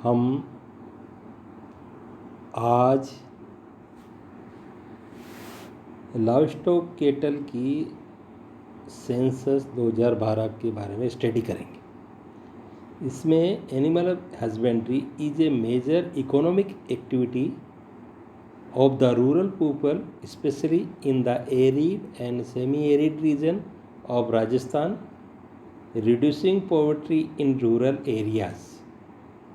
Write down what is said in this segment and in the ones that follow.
हम आज livestock cattle की सेंसस 2012 के बारे में स्टडी करेंगे। इसमें animal husbandry is a major economic activity of the rural people, especially in the arid and semi-arid region of Rajasthan, reducing poverty in rural areas।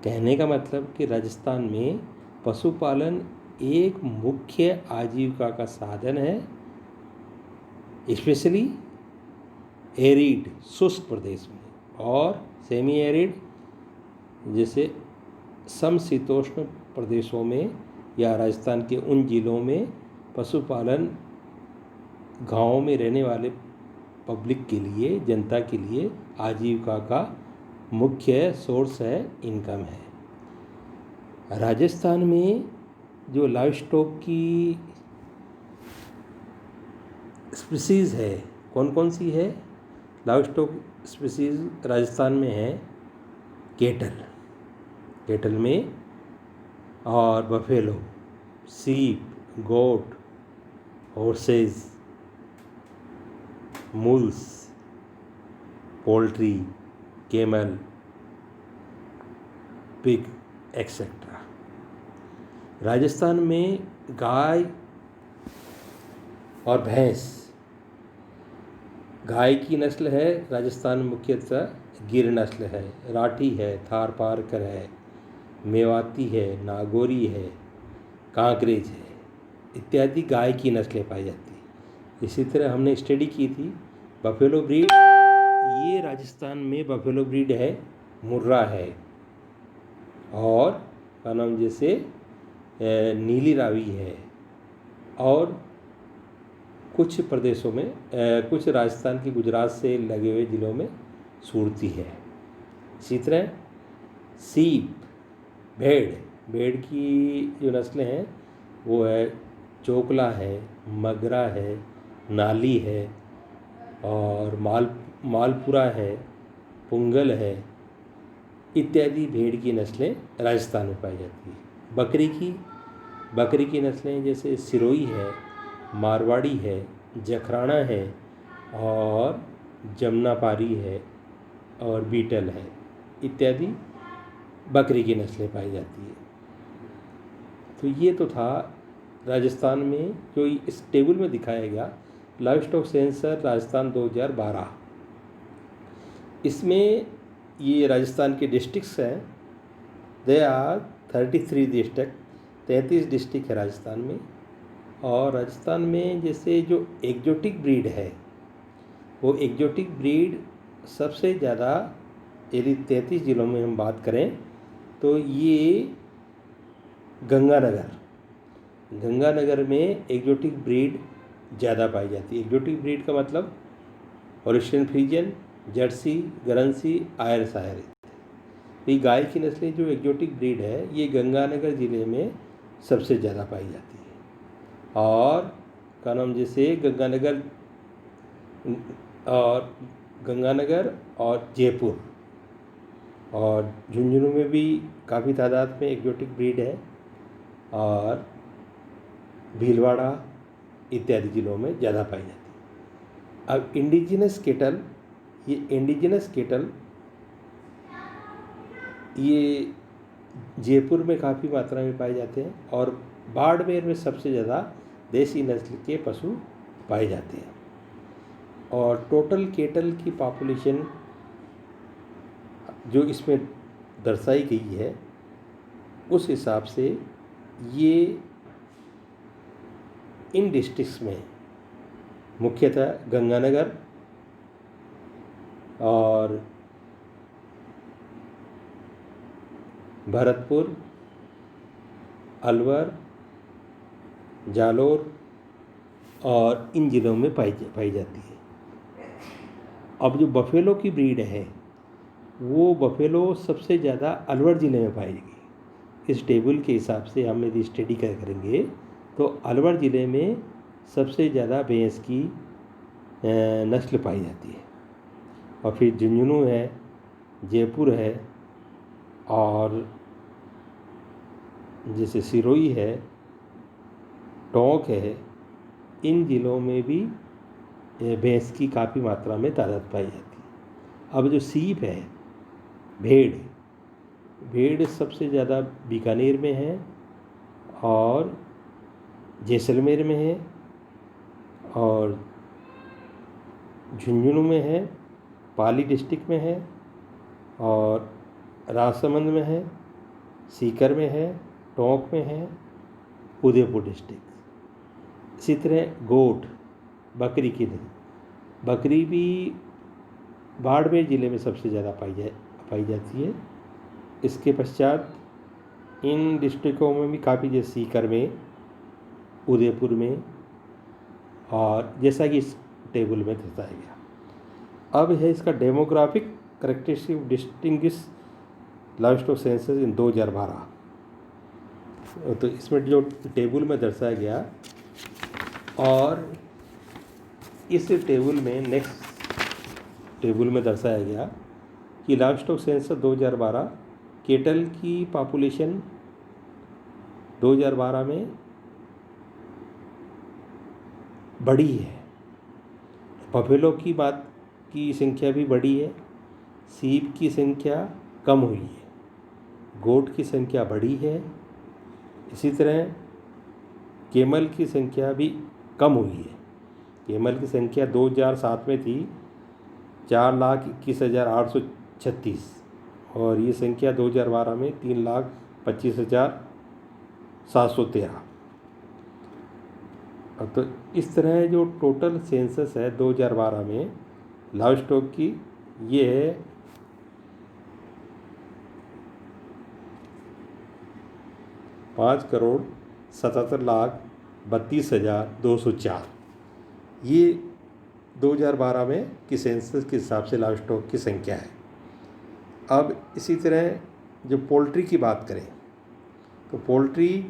कहने का मतलब कि राजस्थान में पशुपालन एक मुख्य आजीविका का साधन है, स्पेशली एरिड शुष्क प्रदेश में और सेमी एरिड जैसे समशीतोष्ण प्रदेशों में या राजस्थान के उन जिलों में पशुपालन गाँव में रहने वाले पब्लिक के लिए, जनता के लिए आजीविका का मुख्य सोर्स है, इनकम है। राजस्थान में जो लाइवस्टॉक की स्पीसीज़ है, कौन कौन सी है? लाइवस्टॉक स्पीसीज़ राजस्थान में है कैटल में और buffalo, sheep, goat, horses, mules, poultry, camel, pig etcetera. Rajasthan में गाय और भैंस, गाय की नस्ल है राजस्थान में मुख्यतः गिर नस्ल है, राठी है, थारपारकर है, मेवाती है, नागौरी है, कांकरेज है इत्यादि गाय की नस्लें पाई जाती हैं। इसी तरह हमने स्टडी की थी बफेलो ब्रीड, ये राजस्थान में बफेलो ब्रीड है, मुर्रा है और का नाम जैसे नीली रावी है और कुछ प्रदेशों में कुछ राजस्थान की गुजरात से लगे हुए ज़िलों में सूरती है। इसी तरह सीप, भेड़ की जो नस्लें हैं वो है चोकला है, मगरा है, नाली है और मालपुरा है, पुंगल है इत्यादि भेड़ की नस्लें राजस्थान में पाई जाती है। बकरी की नस्लें जैसे सिरोही है, मारवाड़ी है, जखराना है और जमनापारी है और बीटल है इत्यादि बकरी की नस्लें पाई जाती है। तो ये तो था राजस्थान में जो इस टेबल में दिखाया गया लाइवस्टॉक सेंसर राजस्थान 2012। इसमें ये राजस्थान के डिस्ट्रिक्ट्स हैं, दे आर 33 डिस्ट्रिक्ट, 33 डिस्ट्रिक्ट है राजस्थान में। और राजस्थान में जैसे जो एक्जोटिक ब्रीड है वो एक्जोटिक ब्रीड सबसे ज़्यादा, यदि 33 ज़िलों में हम बात करें तो ये गंगानगर में एक्जोटिक ब्रीड ज़्यादा पाई जाती है। एक्जोटिक ब्रीड का मतलब हॉलिस्टीन फ्रीजियन, जर्सी, गरनसी, आयरशायर। ये गाय की नस्लें जो एक्जोटिक ब्रीड है ये गंगानगर ज़िले में सबसे ज़्यादा पाई जाती है। और का नाम जैसे गंगानगर और जयपुर और झुंझुनू में भी काफ़ी तादाद में एक्जोटिक ब्रीड है और भीलवाड़ा इत्यादि ज़िलों में ज़्यादा पाई जाती है। अब इंडिजिनस केटल ये जयपुर में काफ़ी मात्रा में पाए जाते हैं और बाड़मेर में सबसे ज़्यादा देसी नस्ल के पशु पाए जाते हैं। और टोटल केटल की पॉपुलेशन जो इसमें दर्शाई गई है उस हिसाब से ये इन डिस्ट्रिक्ट्स में मुख्यतः गंगानगर और भरतपुर, अलवर, जालोर और इन ज़िलों में पाई जाती है। अब जो बफेलो की ब्रीड है वो बफेलो सबसे ज़्यादा अलवर ज़िले में पाई जाएगी। इस टेबल के हिसाब से हम यदि स्टडी करेंगे तो अलवर ज़िले में सबसे ज़्यादा भैंस की नस्ल पाई जाती है। और फिर झुंझुनू है, जयपुर है और जैसे सिरोही है, टोंक है, इन ज़िलों में भी भैंस की काफ़ी मात्रा में तादाद पाई जाती है। अब जो सीप है, भेड़, भेड़ सबसे ज़्यादा बीकानेर में है और जैसलमेर में है और झुंझुनू में है, पाली डिस्ट्रिक्ट में है और राजसमंद में है, सीकर में है, टोंक में है, उदयपुर डिस्ट्रिक्ट। इसी तरह गोट, बकरी की बकरी भी बाड़मेर ज़िले में सबसे ज़्यादा पाई जाती है। इसके पश्चात इन डिस्ट्रिक्टों में भी काफ़ी, जैसे सीकर में, उदयपुर में, और जैसा कि इस टेबल में दर्शाया गया। अब है इसका demographic characteristic distinguish livestock census इन 2012। तो इसमें जो टेबल में दर्शाया गया, और इस टेबल में नेक्स्ट टेबल में दर्शाया गया कि लाइवस्टॉक सेंसस 2012 केटल की पॉपुलेशन 2012 में बढ़ी है, बफेलो की संख्या भी बढ़ी है, सीप की संख्या कम हुई है, गोट की संख्या बढ़ी है, इसी तरह केमल की संख्या भी कम हुई है। केमल की संख्या 2007 में थी 4,21,836 और ये संख्या 2012 में 3,25,713। तो इस तरह जो टोटल सेंसस है 2012 में लाइवस्टॉक की, ये है 5,77,32,204। ये 2012 में की सेंसस के हिसाब से लाइवस्टॉक की संख्या है। अब इसी तरह जो पोल्ट्री की बात करें तो पोल्ट्री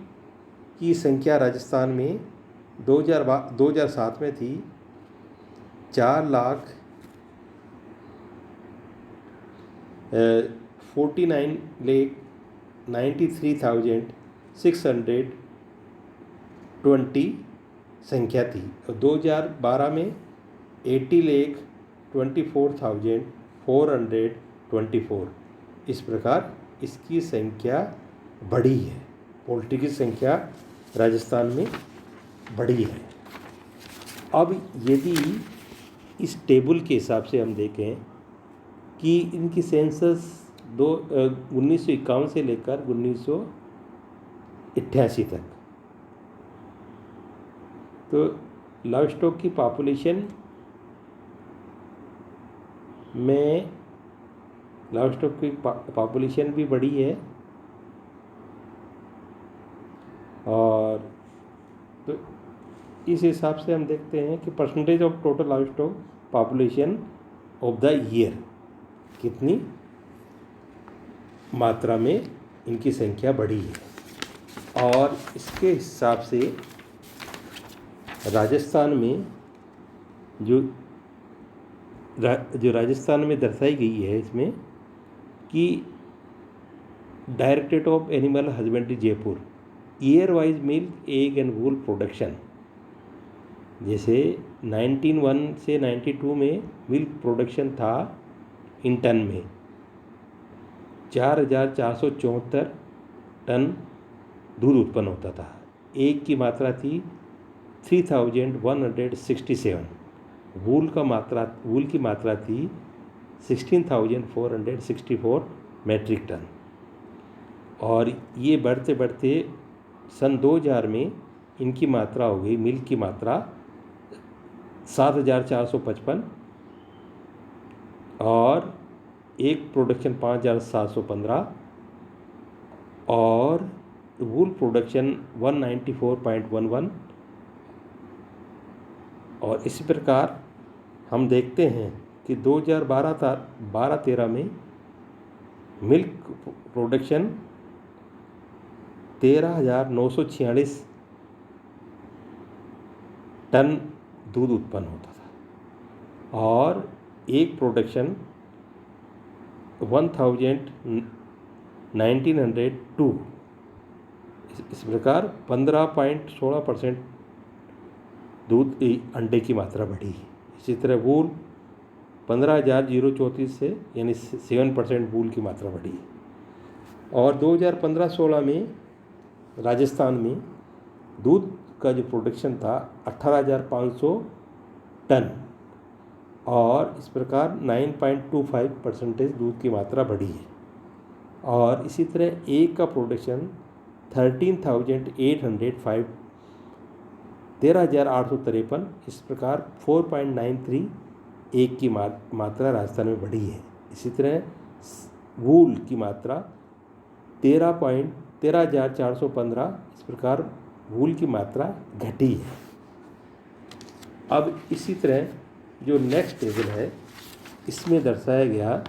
की संख्या राजस्थान में 2007 में थी 4,93,93,620 संख्या थी और 2012 में 80,24,424। इस प्रकार इसकी संख्या बढ़ी है, पोल्ट्री की संख्या राजस्थान में बढ़ी है। अब यदि इस टेबल के हिसाब से हम देखें कि इनकी सेंसस 1951 से लेकर 1988 तक, तो लाइवस्टॉक की पॉपुलेशन में लाइवस्टॉक की पॉपुलेशन भी बढ़ी है और तो इस हिसाब से हम देखते हैं कि percentage of total livestock population of the year, कितनी मात्रा में इनकी संख्या बढ़ी है। और इसके हिसाब से राजस्थान में जो राजस्थान में दर्शाई गई है इसमें कि directorate of animal husbandry Jaipur, year wise milk, egg and wool production, जैसे 1991 से 92 में मिल्क प्रोडक्शन था इन टन में 4,474 टन दूध उत्पन्न होता था। एग की मात्रा थी 3,167। वूल की मात्रा थी 16,464 मैट्रिक टन। और ये बढ़ते बढ़ते सन 2000 में इनकी मात्रा हो गई, मिल्क की मात्रा 7,455 और एक प्रोडक्शन 5,715 और वूल प्रोडक्शन 194.11। और इसी प्रकार हम देखते हैं कि 2012-13 में मिल्क प्रोडक्शन 13,946 टन दूध उत्पन्न होता था और एक प्रोडक्शन 1,902 इस प्रकार 15.16% दूध अंडे की मात्रा बढ़ी। इसी तरह वूल 15,034 से यानी 7% वूल की मात्रा बढ़ी। और 2015-16 में राजस्थान में दूध का जो प्रोडक्शन था 18,500 टन और इस प्रकार 9.25% दूध की मात्रा बढ़ी है। और इसी तरह एक का प्रोडक्शन 13,805 13,853, इस प्रकार 4.93 एक की मात्रा राजस्थान में बढ़ी है। इसी तरह वूल की मात्रा 13,415, इस प्रकार वूल की मात्रा घटी है। अब इसी तरह जो नेक्स्ट टेबल है इसमें दर्शाया गया,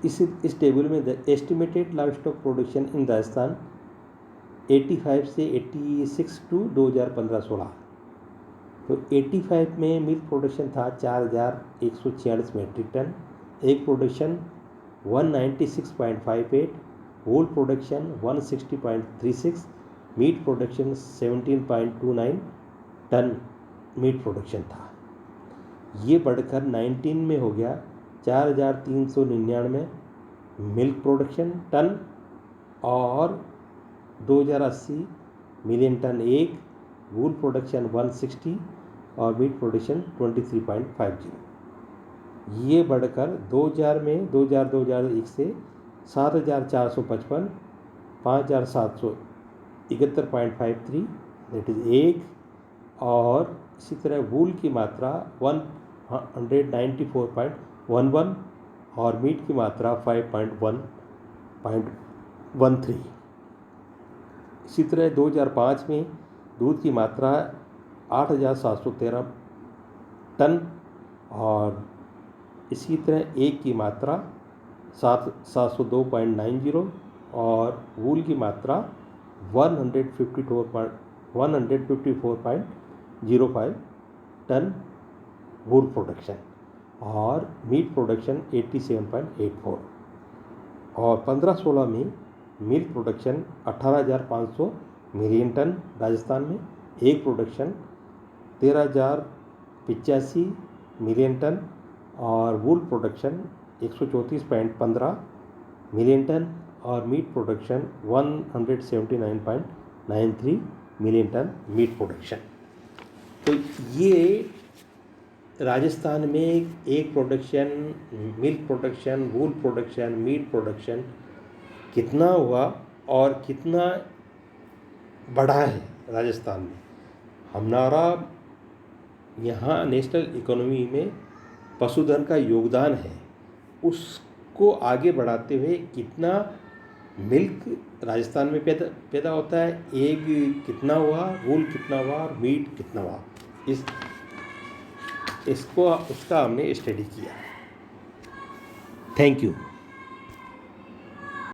इस टेबल में the estimated live stock production in Rajasthan 85 से 86 टू 2015-16। तो 85 में मिल्क प्रोडक्शन था 4,146 metric ton, egg production 196.58, wool production 160.36, meat production 17.29 ton meat production था। ये बढ़कर 19 में हो गया 4,399 मिल्क प्रोडक्शन टन और 2,080 million ton egg, wool production 160 और मीट प्रोडक्शन 23.50। ये बढ़कर 2001 से 7,455, 5,771.53 दैट इज एग, और इसी तरह वूल की मात्रा 194.11 और मीट की मात्रा 5.13। इसी तरह 2005 में दूध की मात्रा 8,713 टन और इसी तरह एग की मात्रा 702.90 और वूल की मात्रा 154.05 टन वूल प्रोडक्शन और मीट प्रोडक्शन 87.84। और 15-16 में milk production 18,500 million ton Rajasthan में, एग प्रोडक्शन 13,085 मिलियन टन और वूल प्रोडक्शन 134.15 मिलियन टन और meat production 179.93 million ton meat production. तो ये राजस्थान में egg production, milk production, wool production, meat production कितना हुआ और कितना बढ़ा है राजस्थान में। हमारा यहाँ नेशनल इकोनॉमी में पशुधन का योगदान है, उसको आगे बढ़ाते हुए कितना मिल्क राजस्थान में पैदा होता है, एग कितना हुआ, वूल कितना हुआ और मीट कितना हुआ, उसका हमने स्टडी किया। Thank you.